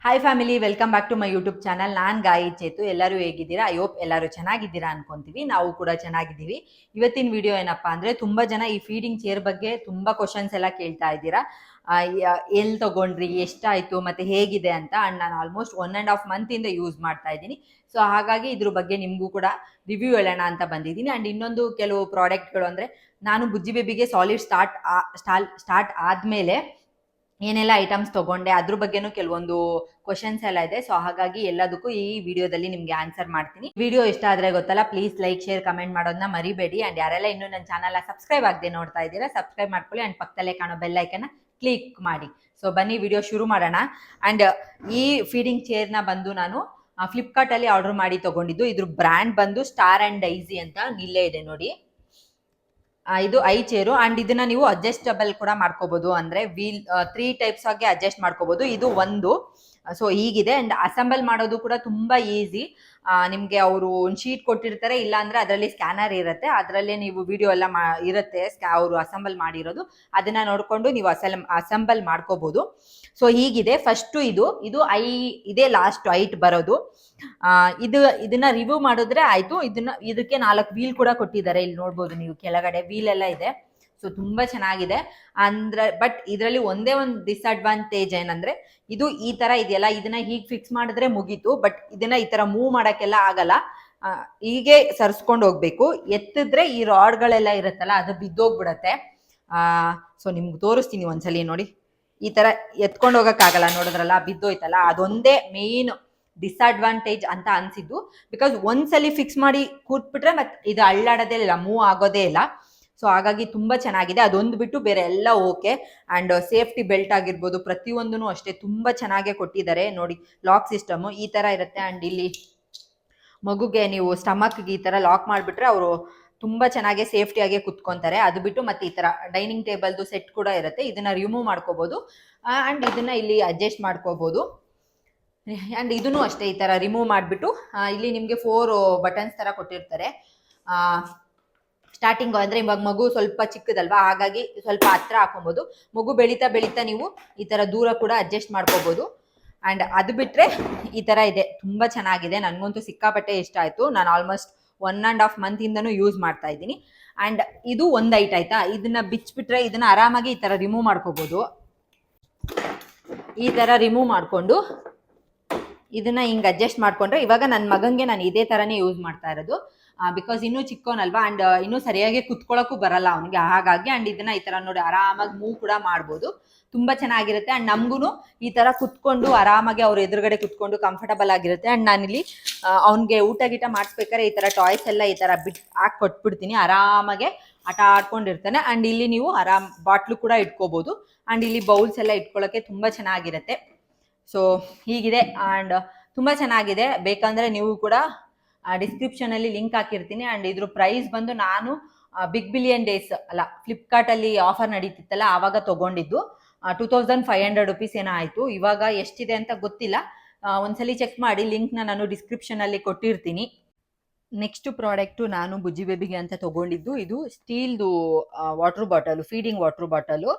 Hi family, welcome back to my YouTube channel. ನಾನು ಗಾಯಿ ಚೇತು. ಎಲ್ಲರೂ ಹೇಗಿದ್ದೀರಾ? ಐ ಹೋಪ್ ಎಲ್ಲರೂ ಚೆನ್ನಾಗಿದ್ದೀರಾ ಅನ್ಕೊಂತೀವಿ. ನಾವು ಕೂಡ ಚೆನ್ನಾಗಿದ್ದೀವಿ. ಇವತ್ತಿನ ವಿಡಿಯೋ ಏನಪ್ಪಾ ಅಂದ್ರೆ, ತುಂಬಾ ಜನ ಈ ಫೀಡಿಂಗ್ ಚೇರ್ ಬಗ್ಗೆ ತುಂಬಾ ಕ್ವಶನ್ಸ್ ಎಲ್ಲ ಕೇಳ್ತಾ ಇದ್ದೀರಾ. ಎಲ್ಲಿ ತಗೊಂಡ್ರಿ, ಎಷ್ಟಾಯ್ತು, ಮತ್ತೆ ಹೇಗಿದೆ ಅಂತ. ಅಂಡ್ ನಾನು ಆಲ್ಮೋಸ್ಟ್ 1.5 month ಇಂದ ಯೂಸ್ ಮಾಡ್ತಾ ಇದ್ದೀನಿ. ಸೊ ಹಾಗಾಗಿ ಇದ್ರ ಬಗ್ಗೆ ನಿಮಗೂ ಕೂಡ ರಿವ್ಯೂ ಹೇಳೋಣ ಅಂತ ಬಂದಿದ್ದೀನಿ. ಅಂಡ್ ಇನ್ನೊಂದು ಕೆಲವು ಪ್ರಾಡಕ್ಟ್ಗಳು ಅಂದ್ರೆ, ನಾನು ಬುಜ್ಜಿ ಬೇಬಿಗೆ ಸಾಲಿಡ್ ಸ್ಟಾರ್ಟ್ ಆದ್ಮೇಲೆ ಏನೆಲ್ಲ ಐಟಮ್ಸ್ ತಗೊಂಡೆ ಅದ್ರ ಬಗ್ಗೆನೂ ಕೆಲವೊಂದು ಕ್ವಶನ್ಸ್ ಎಲ್ಲ ಇದೆ. ಸೊ ಹಾಗಾಗಿ ಎಲ್ಲದಕ್ಕೂ ಈ ವಿಡಿಯೋದಲ್ಲಿ ನಿಮ್ಗೆ ಆನ್ಸರ್ ಮಾಡ್ತೀನಿ. ವಿಡಿಯೋ ಇಷ್ಟ ಆದ್ರೆ ಗೊತ್ತಲ್ಲ, ಪ್ಲೀಸ್ ಲೈಕ್, ಶೇರ್, ಕಮೆಂಟ್ ಮಾಡೋದನ್ನ ಮರಿಬೇಡಿ. ಅಂಡ್ ಯಾರೆಲ್ಲ ಇನ್ನೂ ನನ್ನ ಚಾನಲ್ ಸಬ್ಸ್ಕ್ರೈಬ್ ಆಗದೆ ನೋಡ್ತಾ ಇದ್ದೀರಾ, ಸಬ್ಸ್ಕ್ರೈಬ್ ಮಾಡ್ಕೊಳ್ಳಿ. ಅಂಡ್ ಪಕ್ಕದಲ್ಲೇ ಕಾಣೋ ಬೆಲ್ ಐಕನ್ನ ಕ್ಲಿಕ್ ಮಾಡಿ. ಸೊ ಬನ್ನಿ ವಿಡಿಯೋ ಶುರು ಮಾಡೋಣ. ಅಂಡ್ ಈ ಫೀಡಿಂಗ್ ಚೇರ್ನ ಬಂದು ನಾನು ಫ್ಲಿಪ್ಕಾರ್ಟ್ ಅಲ್ಲಿ ಆರ್ಡರ್ ಮಾಡಿ ತಗೊಂಡಿದ್ದು. ಇದ್ರ ಬ್ರ್ಯಾಂಡ್ ಬಂದು ಸ್ಟಾರ್ ಅಂಡ್ ಡೈಸಿ ಅಂತ ಇಲ್ಲೇ ಇದೆ ನೋಡಿ. ಇದು ಐ ಚೇರು. ಅಂಡ್ ಇದನ್ನ ನೀವು ಅಡ್ಜಸ್ಟಬಲ್ ಕೂಡ ಮಾಡ್ಕೋಬಹುದು. ಅಂದ್ರೆ ವೀಲ್ 3 ಟೈಪ್ಸ್ ಆಗಿ ಅಡ್ಜಸ್ಟ್ ಮಾಡ್ಕೋಬಹುದು. ಇದು ಒಂದು. ಸೊ ಹೀಗಿದೆ. ಅಂಡ್ ಅಸೆಂಬಲ್ ಮಾಡೋದು ಕೂಡ ತುಂಬಾ ಈಸಿ. ನಿಮ್ಗೆ ಅವರು ಒಂದು ಶೀಟ್ ಕೊಟ್ಟಿರ್ತಾರೆ, ಇಲ್ಲ ಅಂದ್ರೆ ಅದರಲ್ಲಿ ಸ್ಕ್ಯಾನರ್ ಇರುತ್ತೆ, ಅದರಲ್ಲೇ ನೀವು ವಿಡಿಯೋ ಎಲ್ಲ ಇರುತ್ತೆ ಅವರು ಅಸೆಂಬಲ್ ಮಾಡಿರೋದು. ಅದನ್ನ ನೋಡ್ಕೊಂಡು ನೀವು ಅಸೆಂಬಲ್ ಮಾಡ್ಕೋಬಹುದು. ಸೊ ಹೀಗಿದೆ. ಫಸ್ಟ್ ಇದು ಇದೇ ಲಾಸ್ಟ್ ಐಟ್ ಬರೋದು. ಇದನ್ನ ರಿವ್ಯೂ ಮಾಡಿದ್ರೆ ಆಯ್ತು. ಇದಕ್ಕೆ 4 ವೀಲ್ ಕೂಡ ಕೊಟ್ಟಿದ್ದಾರೆ. ಇಲ್ಲಿ ನೋಡ್ಬೋದು ನೀವು, ಕೆಳಗಡೆ ವೀಲ್ ಎಲ್ಲ ಇದೆ. ಸೊ ತುಂಬಾ ಚೆನ್ನಾಗಿದೆ. ಅಂದ್ರೆ ಬಟ್ ಇದರಲ್ಲಿ ಒಂದೇ ಒಂದು ಡಿಸ್ಅಡ್ವಾಂಟೇಜ್ ಏನಂದ್ರೆ, ಇದು ಈ ತರ ಇದೆಯಲ್ಲ, ಇದನ್ನ ಹೀಗೆ ಫಿಕ್ಸ್ ಮಾಡಿದ್ರೆ ಮುಗೀತು. ಬಟ್ ಇದನ್ನ ಈ ತರ ಮೂವ್ ಮಾಡಕ್ಕೆಲ್ಲ ಆಗಲ್ಲ. ಹೀಗೆ ಸರ್ಸ್ಕೊಂಡು ಹೋಗ್ಬೇಕು. ಎತ್ತಿದ್ರೆ ಈ ರಾಡ್ಗಳೆಲ್ಲ ಇರುತ್ತಲ್ಲ, ಅದು ಬಿದ್ದೋಗ್ಬಿಡತ್ತೆ. ಸೊ ನಿಮ್ಗೆ ತೋರಿಸ್ತೀನಿ ಒಂದ್ಸಲಿ ನೋಡಿ. ಈ ತರ ಎತ್ಕೊಂಡು ಹೋಗಕ್ಕಾಗಲ್ಲ, ನೋಡಿದ್ರಲ್ಲ ಬಿದ್ದೋಯ್ತಲ್ಲ. ಅದೊಂದೇ ಮೇನ್ ಡಿಸ್ಅಡ್ವಾಂಟೇಜ್ ಅಂತ ಅನ್ಸಿದ್ದು. ಬಿಕಾಸ್ ಒಂದ್ಸಲಿ ಫಿಕ್ಸ್ ಮಾಡಿ ಕೂತ್ಬಿಟ್ರೆ ಮತ್ತೆ ಇದು ಅಳ್ಳಾಡೋದೇ ಇಲ್ಲ, ಮೂವ್ ಆಗೋದೇ ಇಲ್ಲ. ಸೊ ಹಾಗಾಗಿ ತುಂಬಾ ಚೆನ್ನಾಗಿದೆ. ಅದೊಂದು ಬಿಟ್ಟು ಬೇರೆ ಎಲ್ಲ ಓಕೆ. ಅಂಡ್ ಸೇಫ್ಟಿ ಬೆಲ್ಟ್ ಆಗಿರ್ಬೋದು, ಪ್ರತಿಯೊಂದೂ ಅಷ್ಟೇ ತುಂಬಾ ಚೆನ್ನಾಗೇ ಕೊಟ್ಟಿದ್ದಾರೆ ನೋಡಿ. ಲಾಕ್ ಸಿಸ್ಟಮ್ ಈ ತರ ಇರುತ್ತೆ. ಅಂಡ್ ಇಲ್ಲಿ ಮಗುಗೆ ನೀವು ಸ್ಟಮಕ್ಗೆ ಈ ತರ ಲಾಕ್ ಮಾಡಿಬಿಟ್ರೆ ಅವರು ತುಂಬಾ ಚೆನ್ನಾಗಿ ಸೇಫ್ಟಿಯಾಗಿ ಕುತ್ಕೊಂತಾರೆ. ಅದು ಬಿಟ್ಟು ಮತ್ತೆ ಈ ತರ ಡೈನಿಂಗ್ ಟೇಬಲ್ದು ಸೆಟ್ ಕೂಡ ಇರುತ್ತೆ. ಇದನ್ನ ರಿಮೂವ್ ಮಾಡ್ಕೋಬಹುದು. ಅಂಡ್ ಇದನ್ನ ಇಲ್ಲಿ ಅಡ್ಜಸ್ಟ್ ಮಾಡ್ಕೋಬಹುದು. ಅಂಡ್ ಇದನ್ನು ಅಷ್ಟೇ, ಈ ತರ ರಿಮೂವ್ ಮಾಡಿಬಿಟ್ಟು ಇಲ್ಲಿ ನಿಮಗೆ 4 ಬಟನ್ಸ್ ತರ ಕೊಟ್ಟಿರ್ತಾರೆ. ಸ್ಟಾರ್ಟಿಂಗ್ ಅಂದ್ರೆ ಇವಾಗ ಮಗು ಸ್ವಲ್ಪ ಚಿಕ್ಕದಲ್ವಾ, ಹಾಗಾಗಿ ಸ್ವಲ್ಪ ಹತ್ರ ಹಾಕೊಬಹುದು. ಮಗು ಬೆಳೀತಾ ಬೆಳೀತಾ ನೀವು ಈ ತರ ದೂರ ಕೂಡ ಅಡ್ಜಸ್ಟ್ ಮಾಡ್ಕೋಬಹುದು. ಅಂಡ್ ಅದು ಬಿಟ್ರೆ ಈ ತರ ಇದೆ. ತುಂಬಾ ಚೆನ್ನಾಗಿದೆ. ನನ್ಗಂತೂ ಸಿಕ್ಕಾಪಟ್ಟೆ ಇಷ್ಟ ಆಯ್ತು. ನಾನು ಆಲ್ಮೋಸ್ಟ್ 1.5 month ಇಂದನೂ ಯೂಸ್ ಮಾಡ್ತಾ ಇದ್ದೀನಿ. ಅಂಡ್ ಇದು ಒಂದ್ ಐಟ್ ಆಯ್ತಾ. ಇದನ್ನ ಬಿಚ್ಬಿಟ್ರೆ ಇದನ್ನ ಆರಾಮಾಗಿ ಈ ತರ ರಿಮೂವ್ ಮಾಡ್ಕೋಬಹುದು. ಈ ತರ ರಿಮೂವ್ ಮಾಡ್ಕೊಂಡು ಇದನ್ನ ಹಿಂಗ್ ಅಡ್ಜಸ್ಟ್ ಮಾಡ್ಕೊಂಡ್ರೆ, ಇವಾಗ ನನ್ನ ಮಗಂಗೆ ನಾನು ಇದೇ ತರನೇ ಯೂಸ್ ಮಾಡ್ತಾ ಇರೋದು. ಬಿಕಾಸ್ ಇನ್ನೂ ಚಿಕ್ಕವನಲ್ವಾ, ಅಂಡ್ ಇನ್ನೂ ಸರಿಯಾಗಿ ಕುತ್ಕೊಳ್ಳೋಕ್ಕೂ ಬರಲ್ಲ ಅವನಿಗೆ, ಹಾಗಾಗಿ. ಅಂಡ್ ಇದನ್ನ ಈ ತರ ನೋಡಿ ಆರಾಮಾಗಿ ಮೂವ್ ಕೂಡ ಮಾಡ್ಬೋದು. ತುಂಬಾ ಚೆನ್ನಾಗಿರುತ್ತೆ. ಅಂಡ್ ನಮ್ಗೂ ಈ ತರ ಕುತ್ಕೊಂಡು ಆರಾಮಾಗಿ ಅವ್ರ ಎದುರುಗಡೆ ಕುತ್ಕೊಂಡು ಕಂಫರ್ಟಬಲ್ ಆಗಿರುತ್ತೆ. ಅಂಡ್ ನಾನಿಲ್ಲಿ ಅವ್ನಿಗೆ ಊಟ ಗೀಟ ಮಾಡಿಸ್ಬೇಕಾದ್ರೆ ಈ ತರ ಟಾಯ್ಸ್ ಎಲ್ಲ ಈ ತರ ಹಾಕಿ ಕೊಟ್ಬಿಡ್ತೀನಿ. ಆರಾಮಾಗೆ ಆಟ ಆಡ್ಕೊಂಡಿರ್ತಾನೆ. ಅಂಡ್ ಇಲ್ಲಿ ನೀವು ಬಾಟ್ಲು ಕೂಡ ಇಟ್ಕೋಬಹುದು. ಅಂಡ್ ಇಲ್ಲಿ ಬೌಲ್ಸ್ ಎಲ್ಲ ಇಟ್ಕೊಳ್ಳೋಕೆ ತುಂಬಾ ಚೆನ್ನಾಗಿರುತ್ತೆ. ಸೊ ಹೀಗಿದೆ. ಅಂಡ್ ತುಂಬಾ ಚೆನ್ನಾಗಿದೆ. ಬೇಕಂದ್ರೆ ನೀವು ಕೂಡ ಡಿಸ್ಕ್ರಿಪ್ಷನ್ ಅಲ್ಲಿ ಲಿಂಕ್ ಹಾಕಿರ್ತೀನಿ. ಅಂಡ್ ಇದ್ರ ಪ್ರೈಸ್ ಬಂದು ನಾನು ಬಿಗ್ ಬಿಲಿಯನ್ ಡೇಸ್ ಅಲ್ಲ, ಫ್ಲಿಪ್ಕಾರ್ಟ್ ಅಲ್ಲಿ ಆಫರ್ ನಡೀತಿತ್ತಲ್ಲ, ಆವಾಗ ತಗೊಂಡಿದ್ದು 2500 rupees ಏನೋ ಆಯ್ತು. ಇವಾಗ ಎಷ್ಟಿದೆ ಅಂತ ಗೊತ್ತಿಲ್ಲ. ಒಂದ್ಸಲಿ ಚೆಕ್ ಮಾಡಿ. ಲಿಂಕ್ನ ನಾನು ಡಿಸ್ಕ್ರಿಪ್ಷನ್ ಅಲ್ಲಿ ಕೊಟ್ಟಿರ್ತೀನಿ. ನೆಕ್ಸ್ಟ್ ಪ್ರಾಡಕ್ಟ್ ನಾನು ಬುಜ್ಜಿ ಬೇಬಿಗೆ ಅಂತ ತಗೊಂಡಿದ್ದು. ಇದು ಸ್ಟೀಲ್ದು water bottle, feeding water bottle.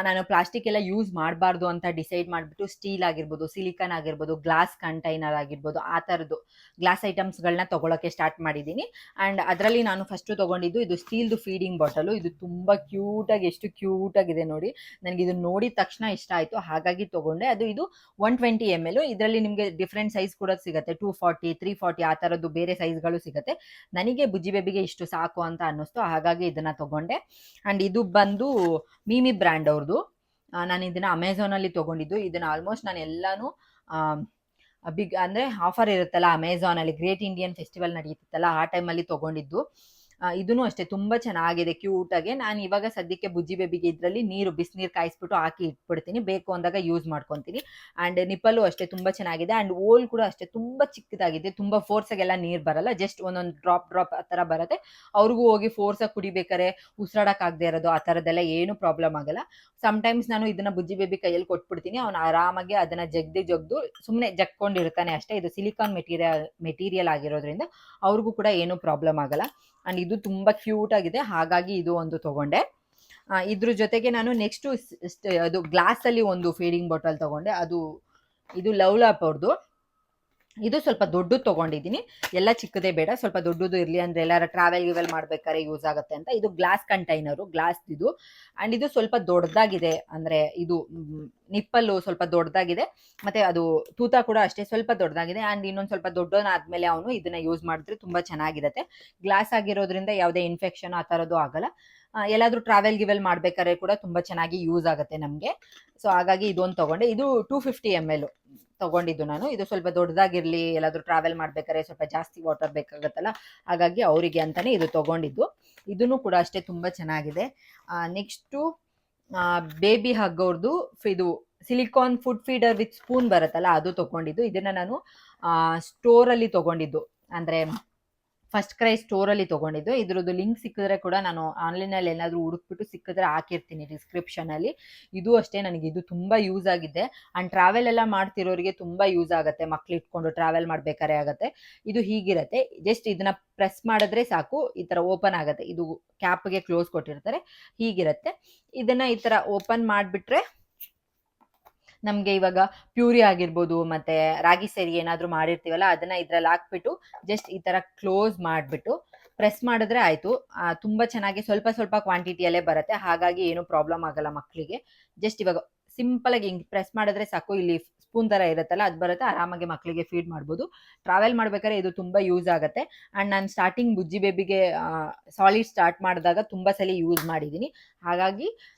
ನಾನು ಪ್ಲಾಸ್ಟಿಕ್ ಎಲ್ಲ ಯೂಸ್ ಮಾಡಬಾರ್ದು ಅಂತ ಡಿಸೈಡ್ ಮಾಡಿಬಿಟ್ಟು ಸ್ಟೀಲ್ ಆಗಿರ್ಬೋದು, ಸಿಲಿಕಾನ್ ಆಗಿರ್ಬೋದು, ಗ್ಲಾಸ್ ಕಂಟೈನರ್ ಆಗಿರ್ಬೋದು, ಆ ಥರದ್ದು ಗ್ಲಾಸ್ ಐಟಮ್ಸ್ಗಳನ್ನ ತೊಗೊಳಕ್ಕೆ ಸ್ಟಾರ್ಟ್ ಮಾಡಿದ್ದೀನಿ. ಆ್ಯಂಡ್ ಅದರಲ್ಲಿ ನಾನು ಫಸ್ಟು ತೊಗೊಂಡಿದ್ದು ಇದು ಸ್ಟೀಲ್ದು ಫೀಡಿಂಗ್ ಬಾಟಲು. ಇದು ತುಂಬ ಕ್ಯೂಟಾಗಿ, ಎಷ್ಟು ಕ್ಯೂಟಾಗಿದೆ ನೋಡಿ. ನನಗೆ ಇದನ್ನು ನೋಡಿದ ತಕ್ಷಣ ಇಷ್ಟ ಆಯಿತು, ಹಾಗಾಗಿ ತೊಗೊಂಡೆ. ಇದು 120 ml. ಇದರಲ್ಲಿ ನಿಮಗೆ ಡಿಫ್ರೆಂಟ್ ಸೈಜ್ ಕೂಡ ಸಿಗುತ್ತೆ. 240, 340 ಆ ಥರದ್ದು ಬೇರೆ ಸೈಜ್ಗಳು ಸಿಗುತ್ತೆ. ನನಗೆ ಬುಜ್ಜಿ ಬೇಬಿಗೆ ಇಷ್ಟು ಸಾಕು ಅಂತ ಅನ್ನಿಸ್ತು, ಹಾಗಾಗಿ ಇದನ್ನು ತೊಗೊಂಡೆ. ಆ್ಯಂಡ್ ಇದು ಬಂದು ಮೀಮಿ ಬ್ರ್ಯಾಂಡ್ ಅವ್ರದ್ದು. ನಾನು ಇದನ್ನ ಅಮೆಝಾನಲ್ಲಿ ತೊಗೊಂಡಿದ್ದು. ಇದನ್ನ ಆಲ್ಮೋಸ್ಟ್ ನಾನು ಎಲ್ಲಾನು ಬಿಗ್ ಅಂದರೆ ಆಫರ್ ಇರುತ್ತಲ್ಲ ಅಮೆಝಾನಲ್ಲಿ, ಗ್ರೇಟ್ ಇಂಡಿಯನ್ ಫೆಸ್ಟಿವಲ್ ನಡೀತಿತ್ತಲ್ಲ, ಆ ಟೈಮಲ್ಲಿ ತೊಗೊಂಡಿದ್ದು. ಇದೂ ಅಷ್ಟೇ ತುಂಬ ಚೆನ್ನಾಗಿದೆ, ಕ್ಯೂಟಾಗೆ. ನಾನು ಇವಾಗ ಸದ್ಯಕ್ಕೆ ಬುಜ್ಜಿ ಬೇಬಿಗೆ ಇದರಲ್ಲಿ ಬಿಸಿನೀರು ಕಾಯಿಸ್ಬಿಟ್ಟು ಹಾಕಿ ಇಟ್ಬಿಡ್ತೀನಿ. ಬೇಕು ಅಂದಾಗ ಯೂಸ್ ಮಾಡ್ಕೊತೀನಿ. ಆ್ಯಂಡ್ ನಿಪ್ಪಲ್ಲು ಅಷ್ಟೇ ತುಂಬ ಚೆನ್ನಾಗಿದೆ. ಆ್ಯಂಡ್ ಓಲ್ ಕೂಡ ಅಷ್ಟೇ ತುಂಬ ಚಿಕ್ಕದಾಗಿದೆ. ತುಂಬ ಫೋರ್ಸಾಗೆಲ್ಲ ನೀರು ಬರಲ್ಲ, ಜಸ್ಟ್ ಒಂದೊಂದು ಡ್ರಾಪ್ ಆ ಥರ ಬರುತ್ತೆ. ಅವ್ರಿಗೂ ಹೋಗಿ ಫೋರ್ಸಾಗಿ ಕುಡಿಬೇಕಾರೆ ಉಸಿರಾಡೋಕ್ಕಾಗದೇ ಇರೋದು, ಆ ಥರದ್ದೆಲ್ಲ ಏನೂ ಪ್ರಾಬ್ಲಮ್ ಆಗಲ್ಲ. ಸಮ್ಟೈಮ್ಸ್ ನಾನು ಇದನ್ನು ಬುಜ್ಜಿ ಬೇಬಿ ಕೈಯಲ್ಲಿ ಕೊಟ್ಬಿಡ್ತೀನಿ. ಅವ್ನು ಆರಾಮಾಗಿ ಅದನ್ನು ಜಗ್ದು ಸುಮ್ಮನೆ ಜಕ್ಕೊಂಡಿರ್ತಾನೆ ಅಷ್ಟೇ. ಇದು ಸಿಲಿಕಾನ್ ಮೆಟೀರಿಯಲ್ ಆಗಿರೋದ್ರಿಂದ ಅವ್ರಿಗೂ ಕೂಡ ಏನೂ ಪ್ರಾಬ್ಲಮ್ ಆಗಲ್ಲ. ಆ್ಯಂಡ್ ಇದು ತುಂಬ ಕ್ಯೂಟಾಗಿದೆ, ಹಾಗಾಗಿ ಇದು ಒಂದು ತೊಗೊಂಡೆ. ಇದ್ರ ಜೊತೆಗೆ ನಾನು ನೆಕ್ಸ್ಟು ಅದು ಗ್ಲಾಸಲ್ಲಿ ಒಂದು ಫೀಡಿಂಗ್ ಬಾಟಲ್ ತೊಗೊಂಡೆ. ಅದು ಇದು ಲವ್ ಲ್ಯಾಪ್ ಅವ್ರದ್ದು. ಇದು ಸ್ವಲ್ಪ ದೊಡ್ಡದು ತಗೊಂಡಿದ್ದೀನಿ, ಎಲ್ಲ ಚಿಕ್ಕದೇ ಬೇಡ, ಸ್ವಲ್ಪ ದೊಡ್ಡದು ಇರಲಿ, ಅಂದರೆ ಎಲ್ಲಾರ ಟ್ರಾವೆಲ್ ಗಿವೆಲ್ ಮಾಡ್ಬೇಕಾದ್ರೆ ಯೂಸ್ ಆಗುತ್ತೆ ಅಂತ. ಇದು ಗ್ಲಾಸ್ ಕಂಟೈನರು, ಗ್ಲಾಸ್ ಇದು. ಆ್ಯಂಡ್ ಇದು ಸ್ವಲ್ಪ ದೊಡ್ಡದಾಗಿದೆ, ಅಂದರೆ ಇದು ನಿಪ್ಪಲ್ಲು ಸ್ವಲ್ಪ ದೊಡ್ಡದಾಗಿದೆ, ಮತ್ತು ಅದು ತೂತ ಕೂಡ ಅಷ್ಟೇ ಸ್ವಲ್ಪ ದೊಡ್ಡದಾಗಿದೆ. ಆ್ಯಂಡ್ ಇನ್ನೊಂದು ಸ್ವಲ್ಪ ದೊಡ್ಡವನಾದ್ಮೇಲೆ ಅವನು ಇದನ್ನು ಯೂಸ್ ಮಾಡಿದ್ರೆ ತುಂಬ ಚೆನ್ನಾಗಿರುತ್ತೆ. ಗ್ಲಾಸ್ ಆಗಿರೋದ್ರಿಂದ ಯಾವುದೇ ಇನ್ಫೆಕ್ಷನ್ ಆ ಥರದ್ದು ಆಗಲ್ಲ. ಎಲ್ಲಾದರೂ ಟ್ರಾವೆಲ್ ಗಿವೆಲ್ ಮಾಡ್ಬೇಕಾದ್ರೆ ಕೂಡ ತುಂಬ ಚೆನ್ನಾಗಿ ಯೂಸ್ ಆಗುತ್ತೆ ನಮಗೆ. ಸೊ ಹಾಗಾಗಿ ಇದೊಂದು ತೊಗೊಂಡೆ. ಇದು 250 ml ತಗೊಂಡಿದ್ದು ನಾನು. ಇದು ಸ್ವಲ್ಪ ದೊಡ್ಡದಾಗಿರಲಿ, ಎಲ್ಲಾದರೂ ಟ್ರಾವೆಲ್ ಮಾಡ್ಬೇಕಾದ್ರೆ ಸ್ವಲ್ಪ ಜಾಸ್ತಿ ವಾಟರ್ ಬೇಕಾಗುತ್ತಲ್ಲ, ಹಾಗಾಗಿ ಅವರಿಗೆ ಅಂತಲೇ ಇದು ತೊಗೊಂಡಿದ್ದು. ಇದನ್ನು ಕೂಡ ಅಷ್ಟೇ ತುಂಬ ಚೆನ್ನಾಗಿದೆ. ನೆಕ್ಸ್ಟು ಬೇಬಿ ಹಗ್ ಅವ್ರದ್ದು ಇದು silicon food feeder with spoon ಬರುತ್ತಲ್ಲ, ಅದು ತೊಗೊಂಡಿದ್ದು. ಇದನ್ನು ನಾನು ಸ್ಟೋರಲ್ಲಿ ತೊಗೊಂಡಿದ್ದು, ಅಂದರೆ ಫಸ್ಟ್ ಕ್ರೈ ಸ್ಟೋರಲ್ಲಿ ತೊಗೊಂಡಿದ್ದು. ಇದ್ರದ್ದು ಲಿಂಕ್ ಸಿಕ್ಕಿದ್ರೆ ಕೂಡ ನಾನು ಆನ್ಲೈನಲ್ಲಿ ಏನಾದರೂ ಹುಡುಕ್ಬಿಟ್ಟು ಸಿಕ್ಕಿದ್ರೆ ಹಾಕಿರ್ತೀನಿ ಡಿಸ್ಕ್ರಿಪ್ಷನಲ್ಲಿ. ಇದು ಅಷ್ಟೇ, ನನಗೆ ಇದು ತುಂಬ ಯೂಸ್ ಆಗಿದೆ. ಆ್ಯಂಡ್ ಟ್ರಾವೆಲ್ ಎಲ್ಲ ಮಾಡ್ತಿರೋರಿಗೆ ತುಂಬ ಯೂಸ್ ಆಗುತ್ತೆ, ಮಕ್ಳು ಇಟ್ಕೊಂಡು ಟ್ರಾವೆಲ್ ಮಾಡಬೇಕಾರೆ ಆಗುತ್ತೆ. ಇದು ಹೀಗಿರುತ್ತೆ, ಜಸ್ಟ್ ಇದನ್ನ ಪ್ರೆಸ್ ಮಾಡಿದ್ರೆ ಸಾಕು, ಈ ಥರ ಓಪನ್ ಆಗುತ್ತೆ. ಇದು ಕ್ಯಾಪ್ಗೆ ಕ್ಲೋಸ್ ಕೊಟ್ಟಿರ್ತಾರೆ, ಹೀಗಿರುತ್ತೆ. ಇದನ್ನು ಈ ಥರ ಓಪನ್ ಮಾಡಿಬಿಟ್ರೆ ನಮಗೆ ಇವಾಗ ಪ್ಯೂರಿ ಆಗಿರ್ಬೋದು, ಮತ್ತು ರಾಗಿ ಸರಿ ಏನಾದರೂ ಮಾಡಿರ್ತೀವಲ್ಲ, ಅದನ್ನು ಇದ್ರಲ್ಲಿ ಹಾಕ್ಬಿಟ್ಟು ಜಸ್ಟ್ ಈ ಥರ ಕ್ಲೋಸ್ ಮಾಡಿಬಿಟ್ಟು ಪ್ರೆಸ್ ಮಾಡಿದ್ರೆ ಆಯಿತು. ತುಂಬ ಚೆನ್ನಾಗಿ ಸ್ವಲ್ಪ ಸ್ವಲ್ಪ ಕ್ವಾಂಟಿಟಿಯಲ್ಲೇ ಬರುತ್ತೆ, ಹಾಗಾಗಿ ಏನೂ ಪ್ರಾಬ್ಲಮ್ ಆಗಲ್ಲ ಮಕ್ಕಳಿಗೆ. ಜಸ್ಟ್ ಇವಾಗ ಸಿಂಪಲಾಗಿ ಹಿಂಗೆ ಪ್ರೆಸ್ ಮಾಡಿದ್ರೆ ಸಾಕು, ಇಲ್ಲಿ ಸ್ಪೂನ್ ಥರ ಇರುತ್ತಲ್ಲ ಅದು ಬರುತ್ತೆ, ಆರಾಮಾಗಿ ಮಕ್ಕಳಿಗೆ ಫೀಡ್ ಮಾಡ್ಬೋದು. ಟ್ರಾವೆಲ್ ಮಾಡ್ಬೇಕಾದ್ರೆ ಇದು ತುಂಬ ಯೂಸ್ ಆಗುತ್ತೆ. ಆ್ಯಂಡ್ ನಾನು ಸ್ಟಾರ್ಟಿಂಗ್ ಬುಜ್ಜಿ ಬೇಬಿಗೆ ಸಾಲಿಡ್ ಸ್ಟಾರ್ಟ್ ಮಾಡಿದಾಗ ತುಂಬ ಸಲ ಯೂಸ್ ಮಾಡಿದ್ದೀನಿ, ಹಾಗಾಗಿ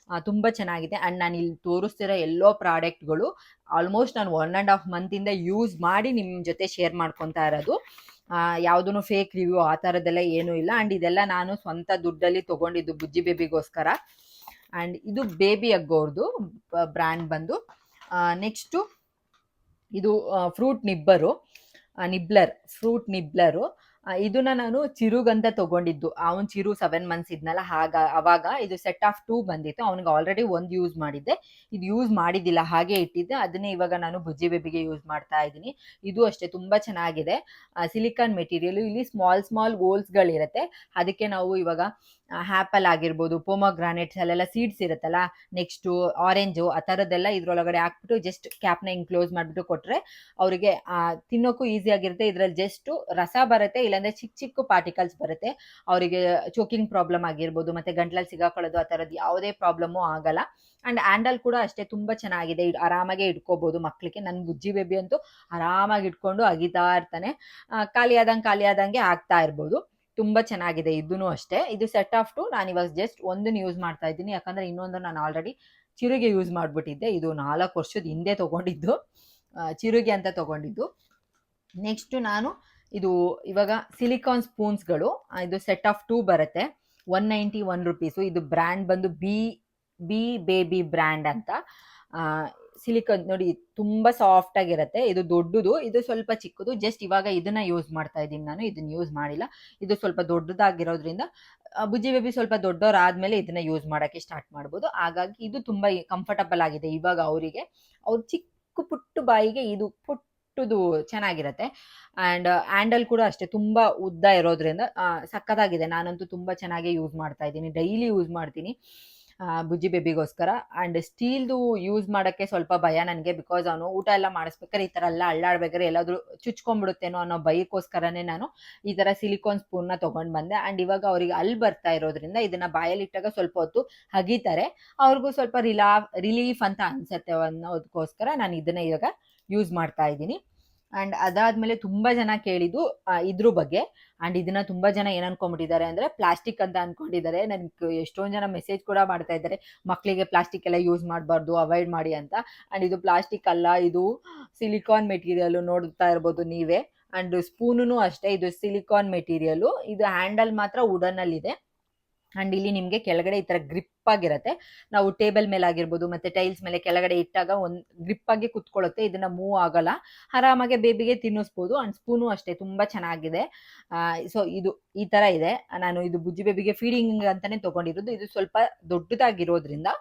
ತುಂಬ ಚೆನ್ನಾಗಿದೆ. ಆ್ಯಂಡ್ ನಾನು ಇಲ್ಲಿ ತೋರಿಸ್ತಿರೋ ಎಲ್ಲೋ ಪ್ರಾಡಕ್ಟ್ಗಳು ಆಲ್ಮೋಸ್ಟ್ ನಾನು 1.5 ಮಂತಿಂದ ಯೂಸ್ ಮಾಡಿ ನಿಮ್ಮ ಜೊತೆ ಶೇರ್ ಮಾಡ್ಕೊತಾ ಇರೋದು. ಯಾವುದೂ ಫೇಕ್ ರಿವ್ಯೂ ಆ ಥರದ್ದೆಲ್ಲ ಏನೂ ಇಲ್ಲ. ಆ್ಯಂಡ್ ಇದೆಲ್ಲ ನಾನು ಸ್ವಂತ ದುಡ್ಡಲ್ಲಿ ತೊಗೊಂಡಿದ್ದು ಬುಜ್ಜಿ ಬೇಬಿಗೋಸ್ಕರ. ಆ್ಯಂಡ್ ಇದು ಬೇಬಿ ಅಗ್ಗೋರ್ದು ಬ್ರ್ಯಾಂಡ್ ಬಂದು. ನೆಕ್ಸ್ಟು ಇದು ಫ್ರೂಟ್ ನಿಬ್ಲರ್ ಫ್ರೂಟ್ ನಿಬ್ಲರು. ಇದನ್ನ ನಾನು ಚಿರುಗಂತ ತೊಗೊಂಡಿದ್ದು. ಅವನು ಚಿರು 7 ಮಂತ್ಸ್ ಇದ್ನಲ್ಲ, ಅವಾಗ ಇದು ಸೆಟ್ ಆಫ್ 2 ಬಂದಿತ್ತು. ಅವನಿಗೆ ಆಲ್ರೆಡಿ ಒಂದು ಯೂಸ್ ಮಾಡಿದ್ದೆ, ಇದು ಯೂಸ್ ಮಾಡಿದ್ದಿಲ್ಲ, ಹಾಗೆ ಇಟ್ಟಿದ್ದೆ. ಅದನ್ನೇ ಇವಾಗ ನಾನು ಬುಜ್ಜಿ ಬೇಬಿಗೆ ಯೂಸ್ ಮಾಡ್ತಾ ಇದ್ದೀನಿ. ಇದು ಅಷ್ಟೇ ತುಂಬ ಚೆನ್ನಾಗಿದೆ. Silicon material. ಇಲ್ಲಿ ಸ್ಮಾಲ್ ಗೋಲ್ಸ್ಗಳಿರುತ್ತೆ, ಅದಕ್ಕೆ ನಾವು ಇವಾಗ ಆ್ಯಪಲ್ ಆಗಿರ್ಬೋದು, ಪೊಮೊಗ್ರಾನೇಟ್ಸ್ ಅಲ್ಲೆಲ್ಲ ಸೀಡ್ಸ್ ಇರುತ್ತಲ್ಲ, ನೆಕ್ಸ್ಟು ಆರೆಂಜು ಆ ಥರದ್ದೆಲ್ಲ ಇದ್ರೊಳಗಡೆ ಹಾಕ್ಬಿಟ್ಟು ಜಸ್ಟ್ ಕ್ಯಾಪ್ನ ಹಿಂಗೆ ಕ್ಲೋಸ್ ಮಾಡಿಬಿಟ್ಟು ಕೊಟ್ಟರೆ ಅವರಿಗೆ ತಿನ್ನೋಕ್ಕೂ ಈಸಿಯಾಗಿರುತ್ತೆ. ಇದರಲ್ಲಿ ಜಸ್ಟು ರಸ ಬರುತ್ತೆ, ಇಲ್ಲಾಂದರೆ ಚಿಕ್ಕ ಪಾರ್ಟಿಕಲ್ಸ್ ಬರುತ್ತೆ. ಅವರಿಗೆ ಚೋಕಿಂಗ್ ಪ್ರಾಬ್ಲಮ್ ಆಗಿರ್ಬೋದು, ಮತ್ತು ಗಂಟ್ಲಲ್ಲಿ ಸಿಗಾಕೊಳ್ಳೋದು ಆ ಥರದ್ದು ಯಾವುದೇ ಪ್ರಾಬ್ಲಮ್ಮು ಆಗಲ್ಲ. ಆ್ಯಂಡ್ ಹ್ಯಾಂಡಲ್ ಕೂಡ ಅಷ್ಟೇ ತುಂಬ ಚೆನ್ನಾಗಿದೆ, ಆರಾಮಾಗೆ ಇಟ್ಕೋಬೋದು ಮಕ್ಕಳಿಗೆ. ನನ್ನ ಬುಜ್ಜಿ ಬೇಬಿ ಅಂತೂ ಆರಾಮಾಗಿ ಇಟ್ಕೊಂಡು ಅಗಿತಾ ಇರ್ತಾನೆ, ಖಾಲಿ ಆದಂಗೆ ಆಗ್ತಾ ಇರ್ಬೋದು. ತುಂಬ ಚೆನ್ನಾಗಿದೆ. ಇದೂ ಅಷ್ಟೇ, ಇದು ಸೆಟ್ ಆಫ್ 2. ನಾನು ಇವಾಗ ಜಸ್ಟ್ ಒಂದನ್ನು ಯೂಸ್ ಮಾಡ್ತಾ ಇದ್ದೀನಿ, ಯಾಕಂದರೆ ಇನ್ನೊಂದು ನಾನು ಆಲ್ರೆಡಿ ಚಿರುಗೆ ಯೂಸ್ ಮಾಡಿಬಿಟ್ಟಿದ್ದೆ. ಇದು 4 ವರ್ಷದ ಹಿಂದೆ ತೊಗೊಂಡಿದ್ದು, ಚಿರುಗೆ ಅಂತ ತೊಗೊಂಡಿದ್ದು. ನೆಕ್ಸ್ಟು ನಾನು ಇದು ಇವಾಗ ಸಿಲಿಕಾನ್ ಸ್ಪೂನ್ಸ್ಗಳು, ಇದು ಸೆಟ್ ಆಫ್ 2 ಬರುತ್ತೆ, 191 ರುಪೀಸು. ಇದು ಬ್ರ್ಯಾಂಡ್ ಬಂದು ಬಿ ಬೇಬಿ ಬ್ರ್ಯಾಂಡ್ ಅಂತ. ಸಿಲಿಕಾನ್ ನೋಡಿ, ತುಂಬ ಸಾಫ್ಟಾಗಿರುತ್ತೆ. ಇದು ದೊಡ್ಡದು, ಇದು ಸ್ವಲ್ಪ ಚಿಕ್ಕದು. ಜಸ್ಟ್ ಇವಾಗ ಇದನ್ನು ಯೂಸ್ ಮಾಡ್ತಾ ಇದ್ದೀನಿ ನಾನು, ಇದನ್ನು ಯೂಸ್ ಮಾಡಿಲ್ಲ. ಇದು ಸ್ವಲ್ಪ ದೊಡ್ಡದಾಗಿರೋದ್ರಿಂದ ಬುಜ್ಜಿ ಬೇಬಿ ಸ್ವಲ್ಪ ದೊಡ್ಡವರಾದಮೇಲೆ ಇದನ್ನು ಯೂಸ್ ಮಾಡೋಕ್ಕೆ ಸ್ಟಾರ್ಟ್ ಮಾಡ್ಬೋದು. ಹಾಗಾಗಿ ಇದು ತುಂಬ ಕಂಫರ್ಟಬಲ್ ಆಗಿದೆ ಇವಾಗ ಅವರಿಗೆ. ಅವ್ರ ಚಿಕ್ಕ ಪುಟ್ಟು ಬಾಯಿಗೆ ಇದು ಪುಟ್ಟದು ಚೆನ್ನಾಗಿರುತ್ತೆ. ಆ್ಯಂಡ್ ಹ್ಯಾಂಡಲ್ ಕೂಡ ಅಷ್ಟೇ ತುಂಬ ಉದ್ದ ಇರೋದ್ರಿಂದ ಸಕ್ಕತ್ತಾಗಿದೆ. ನಾನಂತೂ ತುಂಬ ಚೆನ್ನಾಗಿ ಯೂಸ್ ಮಾಡ್ತಾ ಇದ್ದೀನಿ, ಡೈಲಿ ಯೂಸ್ ಮಾಡ್ತೀನಿ ಬುಜ್ಜಿ ಬೇಬಿಗೋಸ್ಕರ. ಆ್ಯಂಡ್ ಸ್ಟೀಲ್ದು ಯೂಸ್ ಮಾಡೋಕ್ಕೆ ಸ್ವಲ್ಪ ಭಯ ನನಗೆ, ಬಿಕಾಸ್ ಅವನು ಊಟ ಎಲ್ಲ ಮಾಡಿಸ್ಬೇಕಾದ್ರೆ ಈ ಥರ ಎಲ್ಲ ಅಳ್ಳಾಡ್ಬೇಕಾದ್ರೆ ಎಲ್ಲಾದರೂ ಚುಚ್ಕೊಂಡ್ಬಿಡುತ್ತೇನೋ ಅನ್ನೋ ಭಯಕ್ಕೋಸ್ಕರನೇ ನಾನು ಈ ಥರ ಸಿಲಿಕಾನ್ ಸ್ಪೂನ್ನ ತೊಗೊಂಡು ಬಂದೆ. ಆ್ಯಂಡ್ ಇವಾಗ ಅವರಿಗೆ ಅಲ್ಲಿ ಬರ್ತಾ ಇರೋದ್ರಿಂದ ಇದನ್ನು ಬಾಯಲ್ಲಿಟ್ಟಾಗ ಸ್ವಲ್ಪ ಹೊತ್ತು ಹಗೀತಾರೆ, ಅವ್ರಿಗೂ ಸ್ವಲ್ಪ ರಿಲೀಫ್ ಅಂತ ಅನಿಸುತ್ತೆ ಅನ್ನೋದಕ್ಕೋಸ್ಕರ ನಾನು ಇದನ್ನು ಇವಾಗ ಯೂಸ್ ಮಾಡ್ತಾ ಇದ್ದೀನಿ. ಆ್ಯಂಡ್ ಅದಾದಮೇಲೆ ತುಂಬ ಜನ ಕೇಳಿದ್ದು ಇದ್ರ ಬಗ್ಗೆ. ಆ್ಯಂಡ್ ಇದನ್ನು ತುಂಬ ಜನ ಏನು ಅನ್ಕೊಂಡ್ಬಿಟ್ಟಿದ್ದಾರೆ ಅಂದರೆ ಪ್ಲಾಸ್ಟಿಕ್ ಅಂತ ಅಂದ್ಕೊಂಡಿದ್ದಾರೆ. ನನಗೆ ಎಷ್ಟೊಂದು ಜನ ಮೆಸೇಜ್ ಕೂಡ ಮಾಡ್ತಾ ಇದ್ದಾರೆ, ಮಕ್ಕಳಿಗೆ ಪ್ಲಾಸ್ಟಿಕ್ ಎಲ್ಲ ಯೂಸ್ ಮಾಡಬಾರ್ದು, ಅವಾಯ್ಡ್ ಮಾಡಿ ಅಂತ. ಆ್ಯಂಡ್ ಇದು ಪ್ಲಾಸ್ಟಿಕ್ ಅಲ್ಲ, ಇದು ಸಿಲಿಕಾನ್ ಮೆಟೀರಿಯಲು, ನೋಡ್ತಾ ಇರ್ಬೋದು ನೀವೇ. ಆ್ಯಂಡ್ ಸ್ಪೂನು ಅಷ್ಟೇ, ಇದು ಸಿಲಿಕಾನ್ ಮೆಟೀರಿಯಲು. ಇದು ಹ್ಯಾಂಡಲ್ ಮಾತ್ರ ವುಡನಲ್ಲಿದೆ. ಆ್ಯಂಡ್ ಇಲ್ಲಿ ನಿಮಗೆ ಕೆಳಗಡೆ ಈ ಥರ ಗ್ರಿಪ್ ಆಗಿರುತ್ತೆ. ನಾವು ಟೇಬಲ್ ಮೇಲೆ ಆಗಿರ್ಬೋದು, ಮತ್ತು ಟೈಲ್ಸ್ ಮೇಲೆ ಕೆಳಗಡೆ ಇಟ್ಟಾಗ ಒಂದು ಗ್ರಿಪ್ಪಾಗಿ ಕುತ್ಕೊಳ್ಳುತ್ತೆ, ಇದನ್ನು ಮೂವ್ ಆಗಲ್ಲ, ಆರಾಮಾಗಿ ಬೇಬಿಗೆ ತಿನ್ನಿಸ್ಬೋದು. ಆ್ಯಂಡ್ ಸ್ಪೂನು ಅಷ್ಟೇ ತುಂಬ ಚೆನ್ನಾಗಿದೆ. ಸೊ ಇದು ಈ ಥರ ಇದೆ. ನಾನು ಇದು ಬುಜ್ಜಿ ಬೇಬಿಗೆ ಫೀಡಿಂಗ್ ಅಂತಲೇ ತೊಗೊಂಡಿರೋದು. ಇದು ಸ್ವಲ್ಪ ದೊಡ್ಡದಾಗಿರೋದ್ರಿಂದ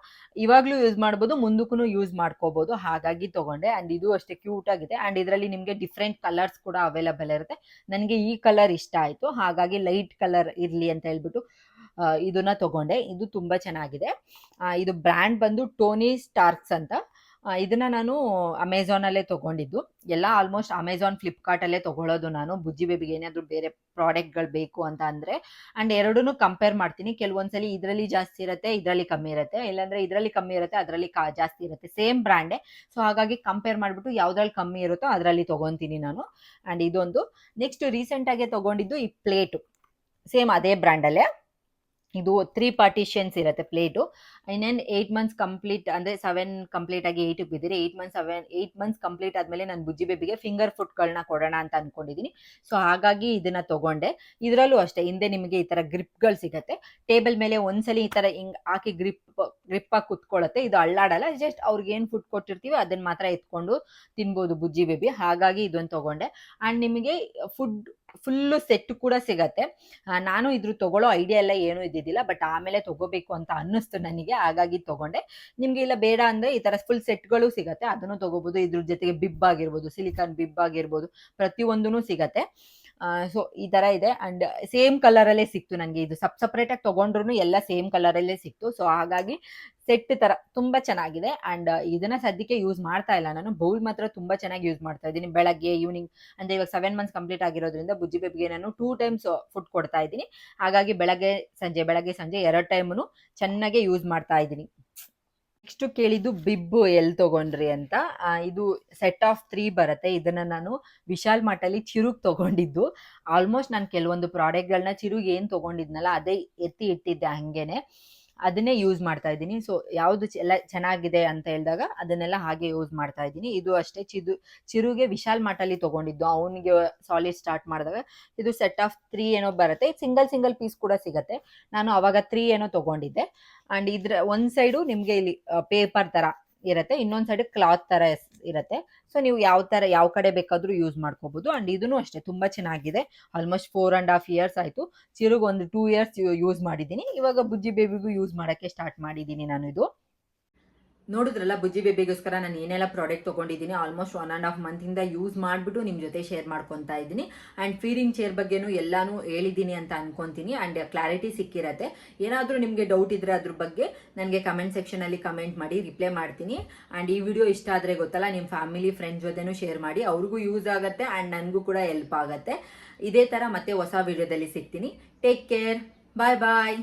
ಇವಾಗಲೂ ಯೂಸ್ ಮಾಡ್ಬೋದು, ಮುಂದಕ್ಕೂ ಯೂಸ್ ಮಾಡ್ಕೋಬೋದು, ಹಾಗಾಗಿ ತೊಗೊಂಡೆ. ಆ್ಯಂಡ್ ಇದು ಅಷ್ಟೇ ಕ್ಯೂಟಾಗಿದೆ. ಆ್ಯಂಡ್ ಇದರಲ್ಲಿ ನಿಮಗೆ ಡಿಫ್ರೆಂಟ್ ಕಲರ್ಸ್ ಕೂಡ ಅವೈಲಬಲ್ ಇರುತ್ತೆ. ನನಗೆ ಈ ಕಲರ್ ಇಷ್ಟ ಆಯಿತು, ಹಾಗಾಗಿ ಲೈಟ್ ಕಲರ್ ಇರಲಿ ಅಂತ ಹೇಳ್ಬಿಟ್ಟು ಇದನ್ನ ತೊಗೊಂಡೆ. ಇದು ತುಂಬ ಚೆನ್ನಾಗಿದೆ. ಇದು ಬ್ರ್ಯಾಂಡ್ ಬಂದು ಟೋನಿ ಸ್ಟಾರ್ಕ್ಸ್ ಅಂತ. ಇದನ್ನ ನಾನು ಅಮೆಝಾನಲ್ಲೇ ತೊಗೊಂಡಿದ್ದು. ಎಲ್ಲ ಆಲ್ಮೋಸ್ಟ್ ಅಮೆಝಾನ್, ಫ್ಲಿಪ್ಕಾರ್ಟಲ್ಲೇ ತೊಗೊಳ್ಳೋದು ನಾನು. ಬುಜ್ಜಿ ಬೇಬಿಗೆ ಏನಾದರೂ ಬೇರೆ ಪ್ರಾಡಕ್ಟ್‌ಗಳು ಬೇಕು ಅಂತ ಅಂದರೆ. ಆ್ಯಂಡ್ ಎರಡನ್ನೂ ಕಂಪೇರ್ ಮಾಡ್ತೀನಿ. ಕೆಲವೊಂದ್ಸಲಿ ಇದರಲ್ಲಿ ಜಾಸ್ತಿ ಇರುತ್ತೆ, ಇದರಲ್ಲಿ ಕಮ್ಮಿ ಇರುತ್ತೆ. ಇಲ್ಲಾಂದರೆ ಇದರಲ್ಲಿ ಕಮ್ಮಿ ಇರುತ್ತೆ, ಅದರಲ್ಲಿ ಜಾಸ್ತಿ ಇರುತ್ತೆ. ಸೇಮ್ ಬ್ರ್ಯಾಂಡೇ. ಸೊ ಹಾಗಾಗಿ ಕಂಪೇರ್ ಮಾಡಿಬಿಟ್ಟು ಯಾವುದ್ರಲ್ಲಿ ಕಮ್ಮಿ ಇರುತ್ತೋ ಅದರಲ್ಲಿ ತೊಗೊತೀನಿ ನಾನು. ಆ್ಯಂಡ್ ಇದೊಂದು. ನೆಕ್ಸ್ಟ್ ರೀಸೆಂಟಾಗೆ ತೊಗೊಂಡಿದ್ದು ಈ ಪ್ಲೇಟು. ಸೇಮ್ ಅದೇ ಬ್ರ್ಯಾಂಡಲ್ಲೇ. ಇದು 3 ಪಾರ್ಟಿಷನ್ಸ್ ಇರುತ್ತೆ ಪ್ಲೇಟು. ಇನ್ನೇನು 8 ಮಂತ್ಸ್ ಕಂಪ್ಲೀಟ್ ಅಂದರೆ 7 ಕಂಪ್ಲೀಟ್ ಆಗಿ 8ಗೆ ಬಿದ್ದಿದೆ. 8 ಮಂತ್ಸ್ ಕಂಪ್ಲೀಟ್ ಆದಮೇಲೆ ನಾನು ಬುಜ್ಜಿ ಬೇಬಿಗೆ ಫಿಂಗರ್ ಫುಡ್ಗಳನ್ನ ಕೊಡೋಣ ಅಂತ ಅಂದ್ಕೊಂಡಿದ್ದೀನಿ. ಸೊ ಹಾಗಾಗಿ ಇದನ್ನು ತೊಗೊಂಡೆ. ಇದರಲ್ಲೂ ಅಷ್ಟೇ, ಹಿಂದೆ ನಿಮಗೆ ಈ ಥರ ಗ್ರಿಪ್ಗಳು ಸಿಗುತ್ತೆ. ಟೇಬಲ್ ಮೇಲೆ ಒಂದ್ಸಲಿ ಈ ಥರ ಹಿಂಗೆ ಹಾಕಿ ಗ್ರಿಪ್ಪಾಗಿ ಕುತ್ಕೊಳ್ಳುತ್ತೆ. ಇದು ಅಳ್ಳಾಡಲ್ಲ. ಜಸ್ಟ್ ಅವ್ರಿಗೆ ಏನು ಫುಡ್ ಕೊಟ್ಟಿರ್ತೀವಿ ಅದನ್ನು ಮಾತ್ರ ಎತ್ಕೊಂಡು ತಿನ್ಬೋದು ಬುಜ್ಜಿ ಬೇಬಿ. ಹಾಗಾಗಿ ಇದನ್ನು ತೊಗೊಂಡೆ. ಆ್ಯಂಡ್ ನಿಮಗೆ ಫುಲ್ಲು ಸೆಟ್ ಕೂಡ ಸಿಗತ್ತೆ. ನಾನು ಇದ್ರ ತೊಗೊಳ್ಳೋ ಐಡಿಯಾ ಎಲ್ಲ ಏನೂ ಇದ್ದಿದ್ದಿಲ್ಲ. ಬಟ್ ಆಮೇಲೆ ತೊಗೋಬೇಕು ಅಂತ ಅನ್ನಿಸ್ತು ನನಗೆ, ಹಾಗಾಗಿ ತೊಗೊಂಡೆ. ನಿಮಗೆ ಇಲ್ಲ ಬೇಡ ಅಂದರೆ ಈ ಥರ ಫುಲ್ ಸೆಟ್ಗಳು ಸಿಗತ್ತೆ, ಅದನ್ನು ತೊಗೋಬೋದು. ಇದ್ರ ಜೊತೆಗೆ ಬಿಬ್ ಆಗಿರ್ಬೋದು, ಸಿಲಿಕಾನ್ ಬಿಬ್ ಆಗಿರ್ಬೋದು, ಪ್ರತಿಯೊಂದೂ ಸಿಗತ್ತೆ. ಸೊ ಈ ಥರ ಇದೆ. ಆ್ಯಂಡ್ ಸೇಮ್ ಕಲರಲ್ಲೇ ಸಿಕ್ತು ನನಗೆ. ಇದು ಸಪ್ರೇಟಾಗಿ ತೊಗೊಂಡ್ರು ಎಲ್ಲ ಸೇಮ್ ಕಲರಲ್ಲೇ ಸಿಕ್ತು. ಸೊ ಹಾಗಾಗಿ ಸೆಟ್ ಥರ ತುಂಬ ಚೆನ್ನಾಗಿದೆ. ಆ್ಯಂಡ್ ಇದನ್ನು ಸದ್ಯಕ್ಕೆ ಯೂಸ್ ಮಾಡ್ತಾ ಇಲ್ಲ ನಾನು. ಬೌಲ್ ಮಾತ್ರ ತುಂಬ ಚೆನ್ನಾಗಿ ಯೂಸ್ ಮಾಡ್ತಾ ಇದ್ದೀನಿ. ಬೆಳಗ್ಗೆ, ಈವ್ನಿಂಗ್ ಅಂದರೆ ಇವಾಗ 7 ಮಂತ್ಸ್ ಕಂಪ್ಲೀಟ್ ಆಗಿರೋದ್ರಿಂದ ಬುಜ್ಜಿ ಬೇಬಿಗೆ ನಾನು 2 ಟೈಮ್ಸ್ ಫುಡ್ ಕೊಡ್ತಾ ಇದ್ದೀನಿ. ಹಾಗಾಗಿ ಬೆಳಗ್ಗೆ ಸಂಜೆ 2 ಟೈಮು ಚೆನ್ನಾಗೇ ಯೂಸ್ ಮಾಡ್ತಾ ಇದ್ದೀನಿ. ನೆಕ್ಸ್ಟ್ ಕೇಳಿದ್ದು ಬಿಬ್ಬು ಎಲ್ಲಿ ತೊಗೊಂಡ್ರಿ ಅಂತ. ಇದು ಸೆಟ್ ಆಫ್ 3 ಬರುತ್ತೆ. ಇದನ್ನು ನಾನು ವಿಶಾಲ್ ಮಾರ್ಟಲ್ಲಿ ಚಿರುಗ್ ತೊಗೊಂಡಿದ್ದು. ಆಲ್ಮೋಸ್ಟ್ ನಾನು ಕೆಲವೊಂದು ಪ್ರಾಡಕ್ಟ್ಗಳನ್ನ ಚಿರುಗ್ ಏನು ತೊಗೊಂಡಿದ್ನಲ್ಲ ಅದೇ ಎತ್ತಿ ಇಟ್ಟಿದ್ದೆ ಹಾಗೇನೆ. ಅದನ್ನೇ ಯೂಸ್ ಮಾಡ್ತಾ ಇದ್ದೀನಿ. ಸೊ ಯಾವುದು ಎಲ್ಲ ಚೆನ್ನಾಗಿದೆ ಅಂತ ಹೇಳಿದಾಗ ಅದನ್ನೆಲ್ಲ ಹಾಗೆ ಯೂಸ್ ಮಾಡ್ತಾ ಇದ್ದೀನಿ. ಇದು ಅಷ್ಟೇ, ಚಿರುಗೆ ವಿಶಾಲ್ ಮಾರ್ಟಲ್ಲಿ ತೊಗೊಂಡಿದ್ದು. ಅವನಿಗೆ ಸಾಲಿಡ್ ಸ್ಟಾರ್ಟ್ ಮಾಡಿದಾಗ ಇದು ಸೆಟ್ ಆಫ್ 3 ಏನೋ ಬರುತ್ತೆ. ಸಿಂಗಲ್ ಪೀಸ್ ಕೂಡ ಸಿಗುತ್ತೆ. ನಾನು ಅವಾಗ 3 ಏನೋ ತೊಗೊಂಡಿದ್ದೆ. ಆ್ಯಂಡ್ ಇದ್ರ ಒಂದು ಸೈಡು ನಿಮಗೆ ಇಲ್ಲಿ ಪೇಪರ್ ಥರ ಇರುತ್ತೆ, ಇನ್ನೊಂದು ಸೈಡ್ ಕ್ಲಾತ್ ಥರ ಇರುತ್ತೆ. ಸೊ ನೀವು ಯಾವ ಕಡೆ ಬೇಕಾದರೂ ಯೂಸ್ ಮಾಡ್ಕೋಬೋದು. ಆ್ಯಂಡ್ ಇದೂ ಅಷ್ಟೇ ತುಂಬ ಚೆನ್ನಾಗಿದೆ. ಆಲ್ಮೋಸ್ಟ್ 4.5 ಇಯರ್ಸ್ ಆಯಿತು. ಚಿರುಗ್ ಒಂದು 2 ಇಯರ್ಸ್ ಯೂಸ್ ಮಾಡಿದ್ದೀನಿ. ಇವಾಗ ಬುಜ್ಜಿ ಬೇಬಿಗೂ ಯೂಸ್ ಮಾಡೋಕ್ಕೆ ಸ್ಟಾರ್ಟ್ ಮಾಡಿದ್ದೀನಿ ನಾನು. ಇದು ನೋಡಿದ್ರಲ್ಲ, ಬುಜ್ಜಿ ಬೇಬಿಗೋಸ್ಕರ ನಾನು ಏನೆಲ್ಲ ಪ್ರಾಡಕ್ಟ್ ತೊಗೊಂಡಿದ್ದೀನಿ. ಆಲ್ಮೋಸ್ಟ್ 1.5 ಮಂತಿಂದ ಯೂಸ್ ಮಾಡಿಬಿಟ್ಟು ನಿಮ್ಮ ಜೊತೆ ಶೇರ್ ಮಾಡ್ಕೊತಾ ಇದ್ದೀನಿ. ಆ್ಯಂಡ್ ಫೀಡಿಂಗ್ ಚೇರ್ ಬಗ್ಗೆನೂ ಎಲ್ಲನೂ ಹೇಳಿದ್ದೀನಿ ಅಂತ ಅನ್ಕೊತೀನಿ. ಆ್ಯಂಡ್ ಕ್ಲಾರಿಟಿ ಸಿಕ್ಕಿರತ್ತೆ. ಏನಾದರೂ ನಿಮಗೆ ಡೌಟ್ ಇದ್ದರೆ ಅದ್ರ ಬಗ್ಗೆ ನನಗೆ ಕಮೆಂಟ್ ಸೆಕ್ಷನಲ್ಲಿ ಕಮೆಂಟ್ ಮಾಡಿ, ರಿಪ್ಲೈ ಮಾಡ್ತೀನಿ. ಆ್ಯಂಡ್ ಈ ವಿಡಿಯೋ ಇಷ್ಟ ಆದರೆ ಗೊತ್ತಲ್ಲ, ನಿಮ್ಮ ಫ್ಯಾಮಿಲಿ ಫ್ರೆಂಡ್ಸ್ ಜೊತೆನೂ ಶೇರ್ ಮಾಡಿ. ಅವ್ರಿಗೂ ಯೂಸ್ ಆಗುತ್ತೆ ಆ್ಯಂಡ್ ನನಗೂ ಕೂಡ ಹೆಲ್ಪ್ ಆಗುತ್ತೆ. ಇದೇ ಥರ ಮತ್ತೆ ಹೊಸ ವಿಡಿಯೋದಲ್ಲಿ ಸಿಗ್ತೀನಿ. Take care. ಬಾಯ್ ಬಾಯ್.